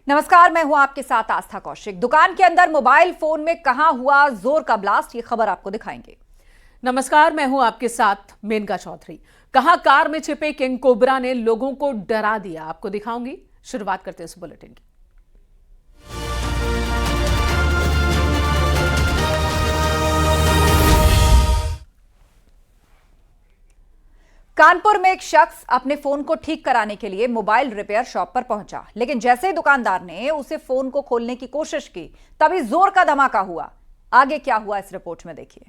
नमस्कार, मैं हूं आपके साथ आस्था कौशिक। दुकान के अंदर मोबाइल फोन में कहां हुआ जोर का ब्लास्ट, ये खबर आपको दिखाएंगे। नमस्कार, मैं हूं आपके साथ मेनका चौधरी। कहां कार में छिपे किंग कोबरा ने लोगों को डरा दिया, आपको दिखाऊंगी। शुरुआत करते हैं इस बुलेटिन की। कानपुर में एक शख्स अपने फोन को ठीक कराने के लिए मोबाइल रिपेयर शॉप पर पहुंचा, लेकिन जैसे ही दुकानदार ने उसे फोन को खोलने की कोशिश की, तभी जोर का धमाका हुआ। आगे क्या हुआ इस रिपोर्ट में देखिए।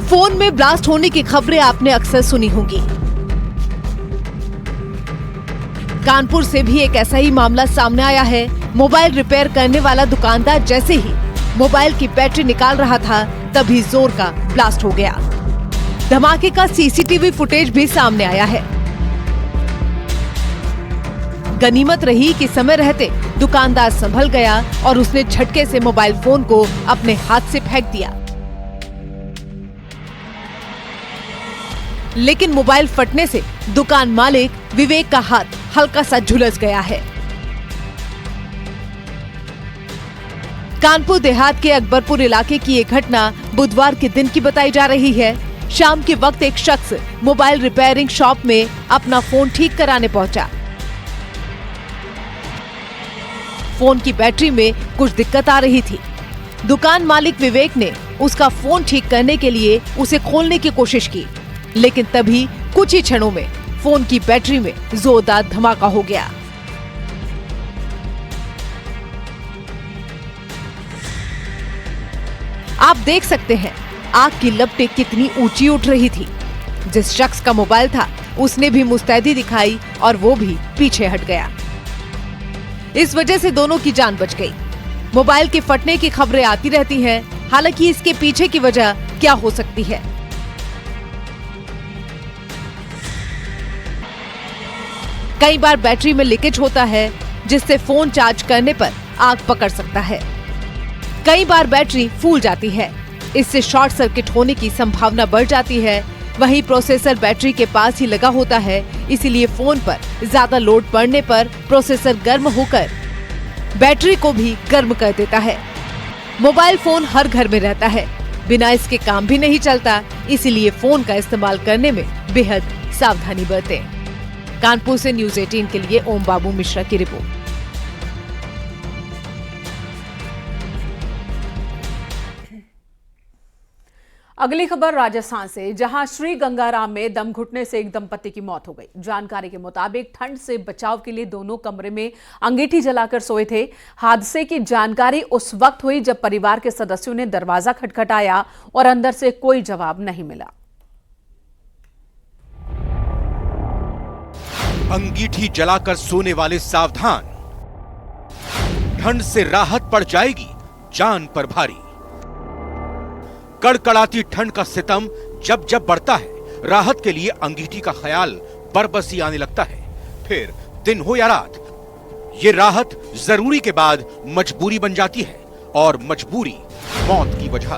फोन में ब्लास्ट होने की खबरें आपने अक्सर सुनी होंगी। कानपुर से भी एक ऐसा ही मामला सामने आया है। मोबाइल रिपेयर करने वाला दुकानदार जैसे ही मोबाइल की बैटरी निकाल रहा था, तभी जोर का ब्लास्ट हो गया। धमाके का सीसीटीवी फुटेज भी सामने आया है। गनीमत रही कि समय रहते दुकानदार संभल गया और उसने झटके से मोबाइल फोन को अपने हाथ से फेंक दिया, लेकिन मोबाइल फटने से दुकान मालिक विवेक का हाथ हल्का सा झुलस गया है। कानपुर देहात के अकबरपुर इलाके की ये घटना बुधवार के दिन की बताई जा रही है। शाम के वक्त एक शख्स मोबाइल रिपेयरिंग शॉप में अपना फोन ठीक कराने पहुंचा। फोन की बैटरी में कुछ दिक्कत आ रही थी। दुकान मालिक विवेक ने उसका फोन ठीक करने के लिए उसे खोलने की कोशिश की, लेकिन तभी कुछ ही क्षणों में फोन की बैटरी में जोरदार धमाका हो गया। आप देख सकते हैं आग की लपटें कितनी ऊंची उठ रही थी। जिस शख्स का मोबाइल था उसने भी मुस्तैदी दिखाई और वो भी पीछे हट गया। इस वजह से दोनों की जान बच गई। मोबाइल के फटने की खबरें आती रहती हैं, हालांकि इसके पीछे की वजह क्या हो सकती है। कई बार बैटरी में लीकेज होता है, जिससे फोन चार्ज करने पर आग पकड़ सकता है। कई बार बैटरी फूल जाती है, इससे शॉर्ट सर्किट होने की संभावना बढ़ जाती है। वहीं प्रोसेसर बैटरी के पास ही लगा होता है, इसीलिए फोन पर ज्यादा लोड पड़ने पर प्रोसेसर गर्म होकर बैटरी को भी गर्म कर देता है। मोबाइल फोन हर घर में रहता है, बिना इसके काम भी नहीं चलता, इसीलिए फोन का इस्तेमाल करने में बेहद सावधानी बरतें। कानपुर से न्यूज़ 18 के लिए ओम बाबू मिश्रा की रिपोर्ट। अगली खबर राजस्थान से, जहां श्री गंगाराम में दम घुटने से एक दंपति की मौत हो गई। जानकारी के मुताबिक ठंड से बचाव के लिए दोनों कमरे में अंगीठी जलाकर सोए थे। हादसे की जानकारी उस वक्त हुई जब परिवार के सदस्यों ने दरवाजा खटखटाया और अंदर से कोई जवाब नहीं मिला। अंगीठी जलाकर सोने वाले सावधान, ठंड से राहत पड़ जाएगी, जान पर भारी। कड़कड़ाती ठंड का सितम जब जब बढ़ता है, राहत के लिए अंगीठी का ख्याल बरबसी आने लगता है। फिर दिन हो या रात, ये राहत जरूरी के बाद मजबूरी बन जाती है और मजबूरी मौत की वजह।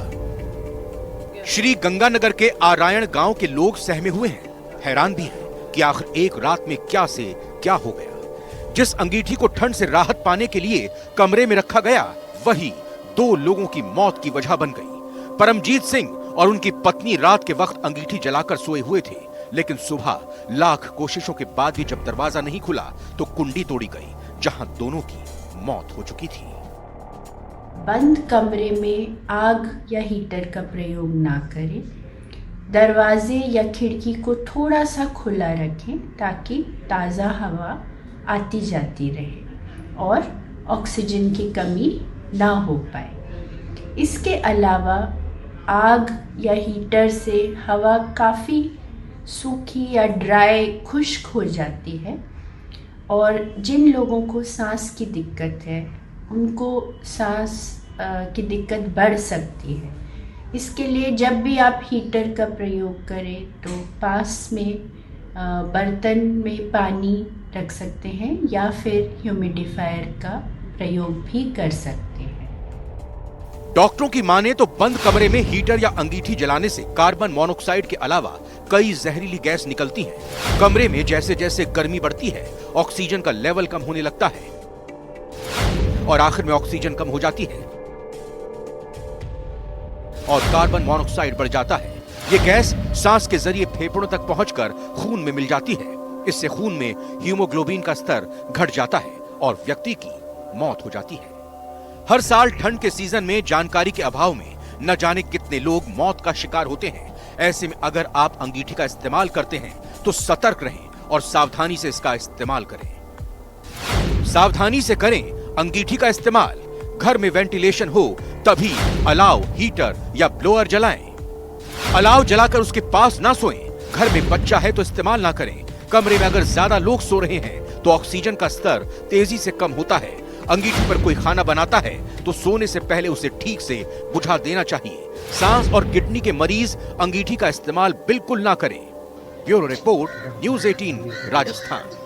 श्री गंगानगर के आरायण गांव के लोग सहमे हुए हैं, हैरान भी हैं कि आखिर एक रात में क्या से क्या हो गया। जिस अंगीठी को ठंड से राहत पाने के लिए कमरे में रखा गया, वही 2 लोगों की मौत की वजह बन गई। परमजीत सिंह और उनकी पत्नी रात के वक्त अंगीठी जलाकर सोए हुए थे, लेकिन सुबह लाख कोशिशों के बाद भी जब दरवाजा नहीं खुला तो कुंडी तोड़ी गई, जहां दोनों की मौत हो चुकी थी। बंद कमरे में आग या हीटर का प्रयोग ना करें। दरवाजे या खिड़की को थोड़ा सा खुला रखें ताकि ताज़ा हवा आती जाती रहे और ऑक्सीजन की कमी ना हो पाए। इसके अलावा आग या हीटर से हवा काफ़ी सूखी या ड्राई खुश्क हो जाती है और जिन लोगों को सांस की दिक्कत है उनको सांस की दिक्कत बढ़ सकती है। इसके लिए जब भी आप हीटर का प्रयोग करें तो पास में बर्तन में पानी रख सकते हैं या फिर ह्यूमिडिफायर का प्रयोग भी कर सकते हैं। डॉक्टरों की माने तो बंद कमरे में हीटर या अंगीठी जलाने से कार्बन मोनोऑक्साइड के अलावा कई जहरीली गैस निकलती हैं। कमरे में जैसे जैसे गर्मी बढ़ती है, ऑक्सीजन का लेवल कम होने लगता है और आखिर में ऑक्सीजन कम हो जाती है और कार्बन मोनोऑक्साइड बढ़ जाता है। ये गैस सांस के जरिए फेफड़ों तक पहुंचकर खून में मिल जाती है। इससे खून में हीमोग्लोबिन का स्तर घट जाता है और व्यक्ति की मौत हो जाती है। हर साल ठंड के सीजन में जानकारी के अभाव में न जाने कितने लोग मौत का शिकार होते हैं। ऐसे में अगर आप अंगीठी का इस्तेमाल करते हैं तो सतर्क रहें और सावधानी से इसका इस्तेमाल करें। सावधानी से करें अंगीठी का इस्तेमाल। घर में वेंटिलेशन हो तभी अलाव, हीटर या ब्लोअर जलाएं। अलाव जलाकर उसके पास ना सोएं। घर में बच्चा है तो इस्तेमाल ना करें। कमरे में अगर ज्यादा लोग सो रहे हैं तो ऑक्सीजन का स्तर तेजी से कम होता है। अंगीठी पर कोई खाना बनाता है तो सोने से पहले उसे ठीक से बुझा देना चाहिए। सांस और किडनी के मरीज अंगीठी का इस्तेमाल बिल्कुल ना करें। Bureau report, news 18 Rajasthan.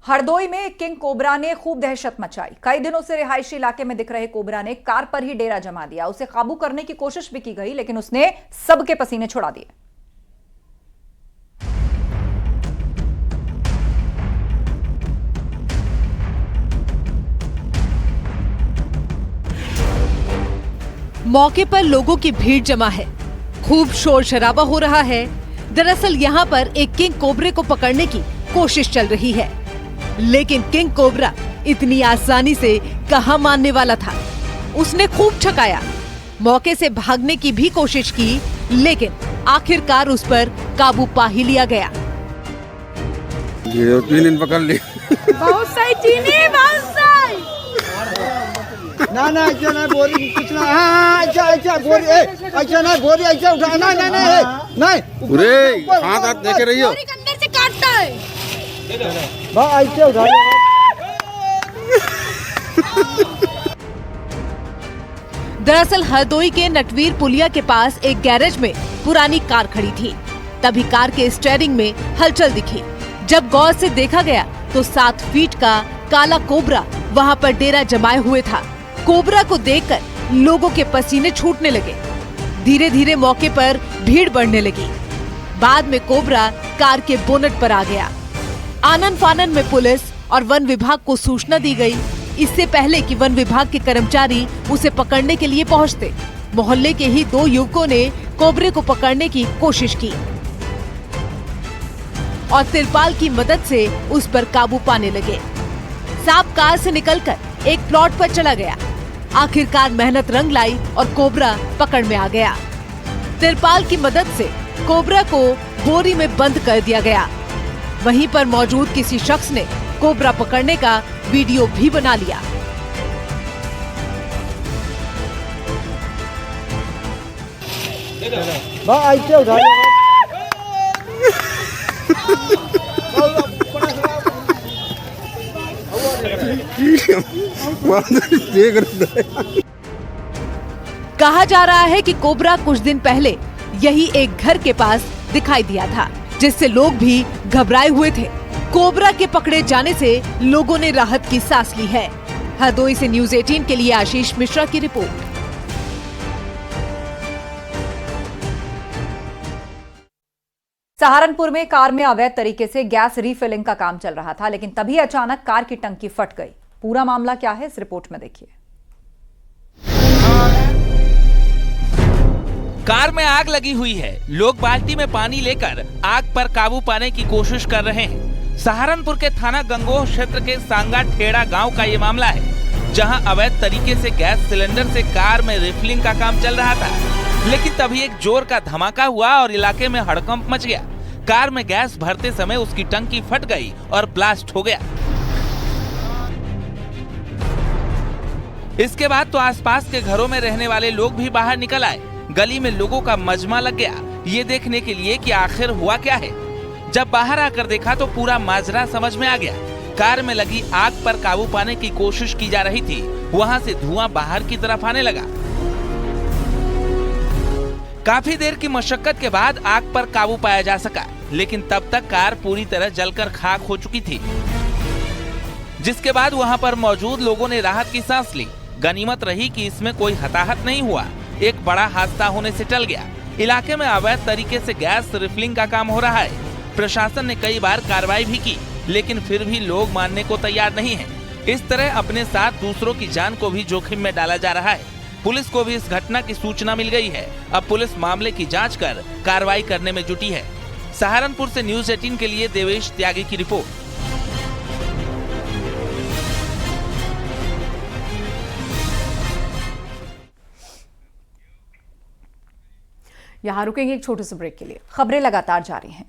Hardoi में किंग कोबरा ने खूब दहशत मचाई। कई दिनों से रिहायशी इलाके में दिख रहे कोबरा ने कार पर ही डेरा जमा दिया। उसे काबू करने की कोशिश भी की गई, लेकिन उसने सबके पसीने छुड़ा दिए। मौके पर लोगों की भीड़ जमा है, खूब शोर शराबा हो रहा है। दरअसल यहाँ पर एक किंग कोबरे को पकड़ने की कोशिश चल रही है, लेकिन किंग कोबरा इतनी आसानी से कहां मानने वाला था। उसने खूब छकाया, मौके से भागने की भी कोशिश की, लेकिन आखिरकार उस पर काबू पा ही लिया गया। पकड़ ली। बहुत सही चीनी, बहुत सही। ना ऐसा ना बोरी कुछ ना। हाँ ऐसा बोरी ऐसा ना बोरी ऐसा उठा ना नहीं पूरे हाथ देके रहियो। बोरी के अंदर से काटता है। ऐसे उठा। दरअसल हरदोई के नटवीर पुलिया के पास एक गैरेज में पुरानी कार खड़ी थी। तभी कार के स्टीयरिंग में हलचल दिखी। जब गौर से देखा गया तो 7 फीट का काला कोबरा वहां पर डेरा जमाए हुए था। कोबरा को देखकर लोगों के पसीने छूटने लगे। धीरे धीरे मौके पर भीड़ बढ़ने लगी। बाद में कोबरा कार के बोनट पर आ गया। आनन फानन में पुलिस और वन विभाग को सूचना दी गई। इससे पहले कि वन विभाग के कर्मचारी उसे पकड़ने के लिए पहुंचते, मोहल्ले के ही 2 युवकों ने कोबरे को पकड़ने की कोशिश की और तिरपाल की मदद से उस पर काबू पाने लगे। सांप कार से निकलकर एक प्लॉट पर चला गया। आखिरकार मेहनत रंग लाई और कोबरा पकड़ में आ गया। तिरपाल की मदद से कोबरा को बोरी में बंद कर दिया गया। वहीं पर मौजूद किसी शख्स ने कोबरा पकड़ने का वीडियो भी बना लिया। ऐसे उठा। कहा जा रहा है कि कोबरा कुछ दिन पहले यही एक घर के पास दिखाई दिया था, जिससे लोग भी घबराए हुए थे। कोबरा के पकड़े जाने से लोगों ने राहत की सांस ली है। हरदोई से न्यूज़ 18 के लिए आशीष मिश्रा की रिपोर्ट। सहारनपुर में कार में अवैध तरीके से गैस रीफिलिंग का काम चल रहा था, लेकिन तभी अचानक कार की टंकी फट गई। पूरा मामला क्या है, इस रिपोर्ट में देखिए। कार में आग लगी हुई है। लोग बाल्टी में पानी लेकर आग पर काबू पाने की कोशिश कर रहे हैं। सहारनपुर के थाना गंगोह क्षेत्र के सांगा ठेड़ा गांव का ये मामला है, जहां अवैध तरीके से गैस सिलेंडर से कार में रिफिलिंग का काम चल रहा था। लेकिन तभी एक जोर का धमाका हुआ और इलाके में हड़कंप मच गया। कार में गैस भरते समय उसकी टंकी फट गई और ब्लास्ट हो गया। इसके बाद तो आसपास के घरों में रहने वाले लोग भी बाहर निकल आए। गली में लोगों का मजमा लग गया, ये देखने के लिए कि आखिर हुआ क्या है। जब बाहर आकर देखा तो पूरा माजरा समझ में आ गया। कार में लगी आग पर काबू पाने की कोशिश की जा रही थी, वहां से धुआं बाहर की तरफ आने लगा। काफी देर की मशक्कत के बाद आग पर काबू पाया जा सका, लेकिन तब तक कार पूरी तरह जलकर खाक हो चुकी थी, जिसके बाद वहां पर मौजूद लोगों ने राहत की सांस ली। गनीमत रही कि इसमें कोई हताहत नहीं हुआ। एक बड़ा हादसा होने से टल गया। इलाके में अवैध तरीके से गैस रिफिलिंग का काम हो रहा है। प्रशासन ने कई बार कार्रवाई भी की, लेकिन फिर भी लोग मानने को तैयार नहीं है। इस तरह अपने साथ दूसरों की जान को भी जोखिम में डाला जा रहा है। पुलिस को भी इस घटना की सूचना मिल गई है। अब पुलिस मामले की जांच कर कार्रवाई करने में जुटी है। सहारनपुर से न्यूज़ 18 के लिए देवेश त्यागी की रिपोर्ट। यहां रुकेंगे एक छोटे से ब्रेक के लिए। खबरें लगातार जारी हैं।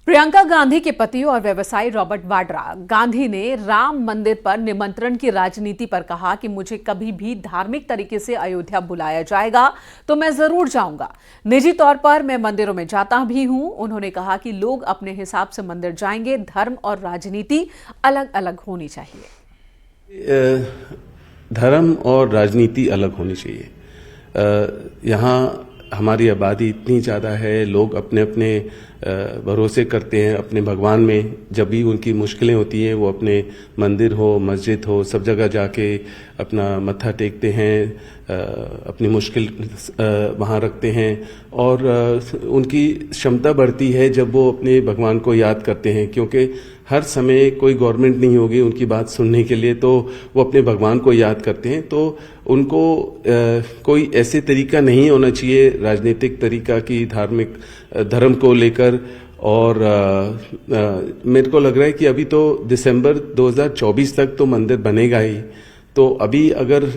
प्रियंका गांधी के पति और व्यवसायी रॉबर्ट वाड्रा गांधी ने राम मंदिर पर निमंत्रण की राजनीति पर कहा कि मुझे कभी भी धार्मिक तरीके से अयोध्या बुलाया जाएगा तो मैं जरूर जाऊंगा। निजी तौर पर मैं मंदिरों में जाता भी हूं। उन्होंने कहा कि लोग अपने हिसाब से मंदिर जाएंगे, धर्म और राजनीति अलग अलग होनी चाहिए। धर्म और राजनीति अलग होनी चाहिए। यहाँ हमारी आबादी इतनी ज़्यादा है, लोग अपने अपने भरोसे करते हैं अपने भगवान में। जब भी उनकी मुश्किलें होती हैं वो अपने मंदिर हो, मस्जिद हो, सब जगह जाके अपना मत्था टेकते हैं, अपनी मुश्किल वहाँ रखते हैं और उनकी क्षमता बढ़ती है जब वो अपने भगवान को याद करते हैं। क्योंकि हर समय कोई गवर्नमेंट नहीं होगी उनकी बात सुनने के लिए, तो वो अपने भगवान को याद करते हैं। तो उनको कोई ऐसे तरीका नहीं होना चाहिए राजनीतिक तरीका की धार्मिक धर्म को लेकर। और मेरे को लग रहा है कि अभी तो दिसंबर 2024 तक तो मंदिर बनेगा ही। तो अभी अगर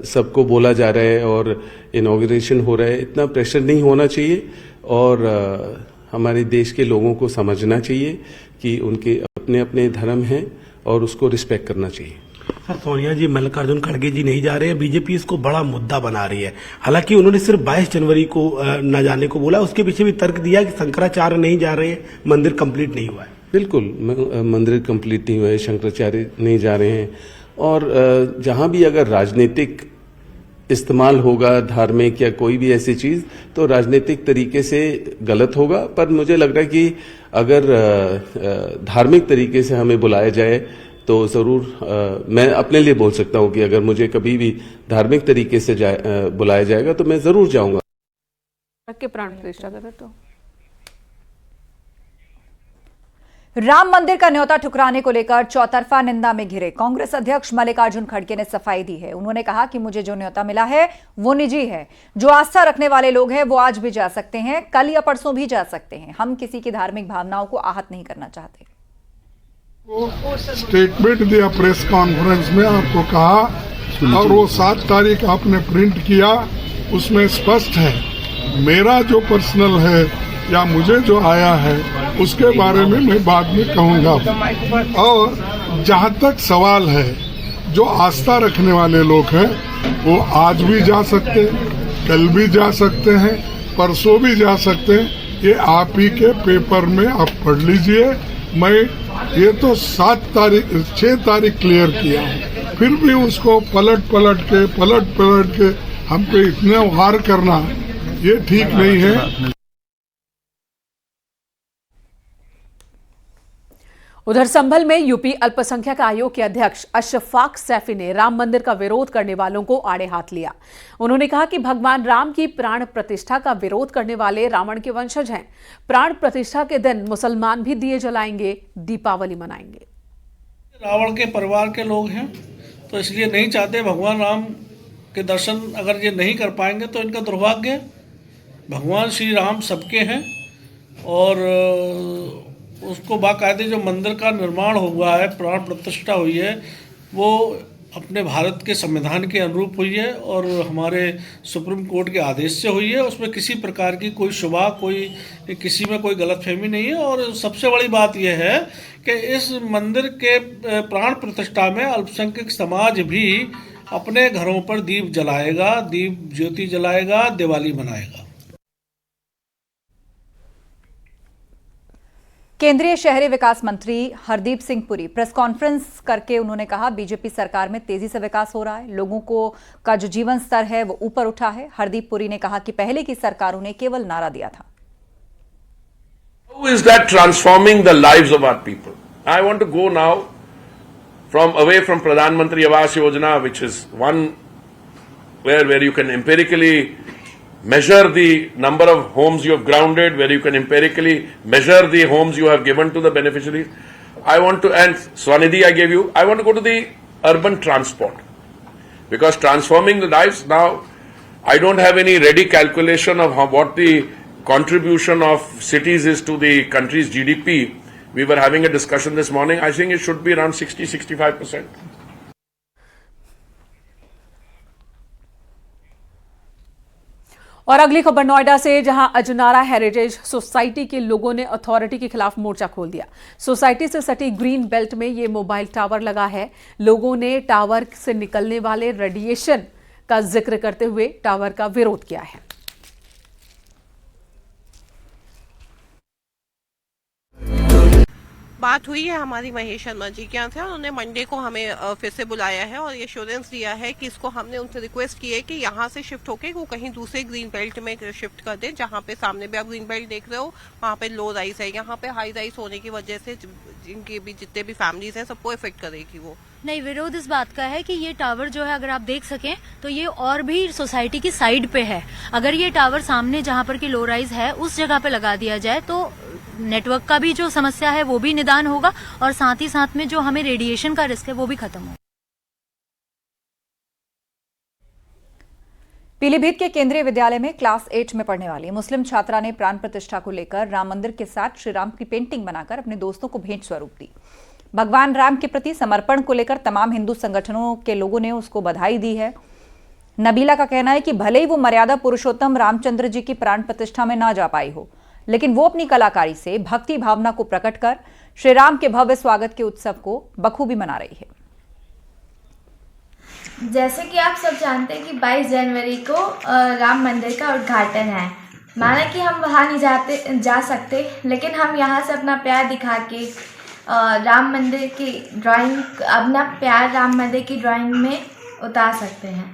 सबको बोला जा रहा है और इनॉग्रेशन हो रहा है, इतना प्रेशर नहीं होना चाहिए और हमारे देश के लोगों को समझना चाहिए कि उनके अपने अपने धर्म हैं और उसको रिस्पेक्ट करना चाहिए। सर, सोनिया जी, मल्लिकार्जुन खड़गे जी नहीं जा रहे हैं, बीजेपी इसको बड़ा मुद्दा बना रही है। हालांकि उन्होंने सिर्फ 22 जनवरी को न जाने को बोला, उसके पीछे भी तर्क दिया कि शंकराचार्य नहीं जा रहे हैं, मंदिर कंप्लीट नहीं हुआ है। बिल्कुल, मंदिर कंप्लीट नहीं हुआ है, शंकराचार्य नहीं जा रहे हैं। और जहां भी अगर राजनीतिक इस्तेमाल होगा, धार्मिक या कोई भी ऐसी चीज, तो राजनीतिक तरीके से गलत होगा। पर मुझे लग रहा है कि अगर धार्मिक तरीके से हमें बुलाया जाए तो जरूर मैं अपने लिए बोल सकता हूं कि अगर मुझे कभी भी धार्मिक तरीके से बुलाया जाएगा तो मैं जरूर जाऊंगा। के प्राण प्रतिष्ठा करें तो राम मंदिर का न्योता ठुकराने को लेकर चौतरफा निंदा में घिरे कांग्रेस अध्यक्ष मल्लिकार्जुन खड़गे ने सफाई दी है। उन्होंने कहा कि मुझे जो न्योता मिला है वो निजी है। जो आस्था रखने वाले लोग हैं वो आज भी जा सकते हैं, कल या परसों भी जा सकते हैं। हम किसी की धार्मिक भावनाओं को आहत नहीं करना चाहते। स्टेटमेंट दिया प्रेस कॉन्फ्रेंस में, आपको कहा और वो 7 तारीख आपने प्रिंट किया, उसमें स्पष्ट है मेरा जो पर्सनल है या मुझे जो आया है उसके बारे में मैं बाद में कहूंगा। और जहां तक सवाल है, जो आस्था रखने वाले लोग हैं वो आज भी जा सकते हैं, कल भी जा सकते हैं, परसों भी जा सकते हैं। ये आप ही के पेपर में आप पढ़ लीजिए। मैं ये तो 6 तारीख क्लियर किया हूँ, फिर भी उसको पलट पलट के हमको इतने वार करना ये ठीक नहीं है। उधर संभल में यूपी अल्पसंख्यक आयोग के अध्यक्ष अशफाक सैफी ने राम मंदिर का विरोध करने वालों को आड़े हाथ लिया। उन्होंने कहा कि भगवान राम की प्राण प्रतिष्ठा का विरोध करने वाले रावण के वंशज हैं। प्राण प्रतिष्ठा के दिन मुसलमान भी दिए जलाएंगे, दीपावली मनाएंगे। रावण के परिवार के लोग हैं तो इसलिए नहीं चाहते भगवान राम के दर्शन। अगर ये नहीं कर पाएंगे तो इनका दुर्भाग्य है। भगवान श्री राम सबके हैं और उसको बाकायदे जो मंदिर का निर्माण हुआ है, प्राण प्रतिष्ठा हुई है, वो अपने भारत के संविधान के अनुरूप हुई है और हमारे सुप्रीम कोर्ट के आदेश से हुई है। उसमें किसी प्रकार की कोई शुबा, कोई किसी में कोई गलतफहमी नहीं है। और सबसे बड़ी बात यह है कि इस मंदिर के प्राण प्रतिष्ठा में अल्पसंख्यक समाज भी अपने घरों पर दीप जलाएगा, दीप ज्योति जलाएगा, दिवाली मनाएगा। केंद्रीय शहरी विकास मंत्री हरदीप सिंह पुरी प्रेस कॉन्फ्रेंस करके उन्होंने कहा बीजेपी सरकार में तेजी से विकास हो रहा है, लोगों को का जो जीवन स्तर है वो ऊपर उठा है। हरदीप पुरी ने कहा कि पहले की सरकारों ने केवल नारा दिया था। How is that transforming the lives of our people? I want to go now away from Pradhan Mantri Awas Yojana, which is one where you can empirically measure the number of homes you have grounded, where you can empirically measure the homes you have given to the beneficiaries. I want to, and Swanidhi I gave you, I want to go to the urban transport. Because transforming the lives now, I don't have any ready calculation of what the contribution of cities is to the country's GDP. We were having a discussion this morning. I think it should be around 60-65%. और अगली खबर नोएडा से, जहां Ajnara heritage society के लोगों ने authority के खिलाफ मोर्चा खोल दिया। सोसाइटी से सटी ग्रीन बेल्ट में ये मोबाइल टावर लगा है। लोगों ने टावर से निकलने वाले रेडिएशन का जिक्र करते हुए टावर का विरोध किया है। बात हुई है हमारी महेश शर्मा जी के यहाँ से, उन्होंने मंडे को हमें फिर से बुलाया है और ये एश्योरेंस दिया है कि इसको हमने उनसे रिक्वेस्ट की है कि यहाँ से शिफ्ट होके वो कहीं दूसरे ग्रीन बेल्ट में शिफ्ट कर दे, जहाँ पे सामने भी आप ग्रीन बेल्ट देख रहे हो वहाँ पे लो राइज है। यहाँ पे हाई राइज होने की वजह से जिनके भी जितने भी फैमिलीज हैं सबको इफेक्ट करेगी वो। नहीं, विरोध इस बात का है कि ये टावर जो है, अगर आप देख सकें तो ये और भी सोसाइटी की साइड पे है। अगर ये टावर सामने जहाँ पर की लो राइज है उस जगह पे लगा दिया जाए तो नेटवर्क का भी जो समस्या है वो भी निदान होगा और साथ ही साथ में जो हमें रेडिएशन का रिस्क है वो भी खत्म होगा। पीलीभीत के केंद्रीय विद्यालय में क्लास 8 में पढ़ने वाली मुस्लिम छात्रा ने प्राण प्रतिष्ठा को लेकर राम मंदिर के साथ श्री राम की पेंटिंग बनाकर अपने दोस्तों को भेंट स्वरूप दी। भगवान राम के प्रति समर्पण को लेकर तमाम हिंदू संगठनों के लोगों ने उसको बधाई दी है। नबीला का कहना है कि भले ही वो मर्यादा पुरुषोत्तम रामचंद्र जी की प्राण प्रतिष्ठा में ना जा पाई हो, लेकिन वो अपनी कलाकारी से भक्ति भावना को प्रकट कर श्री राम के भव्य स्वागत के उत्सव को बखूबी मना रही है। जैसे कि आप सब जानते हैं कि 22 जनवरी को राम मंदिर का उद्घाटन है। माना कि हम वहाँ नहीं जा सकते, लेकिन हम यहाँ से अपना प्यार दिखा के राम मंदिर की ड्राइंग, अपना प्यार राम मंदिर की ड्राइंग में उतार सकते हैं।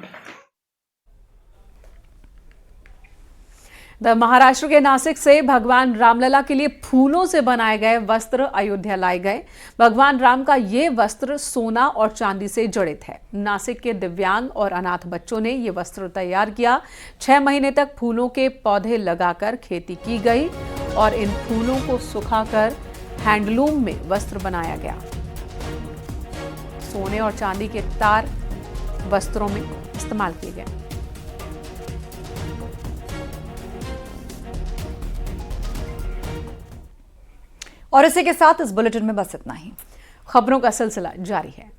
महाराष्ट्र के नासिक से भगवान रामलला के लिए फूलों से बनाए गए वस्त्र अयोध्या लाए गए। भगवान राम का ये वस्त्र सोना और चांदी से जड़ित है। नासिक के दिव्यांग और अनाथ बच्चों ने ये वस्त्र तैयार किया। 6 महीने तक फूलों के पौधे लगाकर खेती की गई और इन फूलों को सुखाकर हैंडलूम में वस्त्र बनाया गया। सोने और चांदी के तार वस्त्रों में इस्तेमाल किए गए। और इसी के साथ इस बुलेटिन में बस इतना ही। खबरों का सिलसिला जारी है।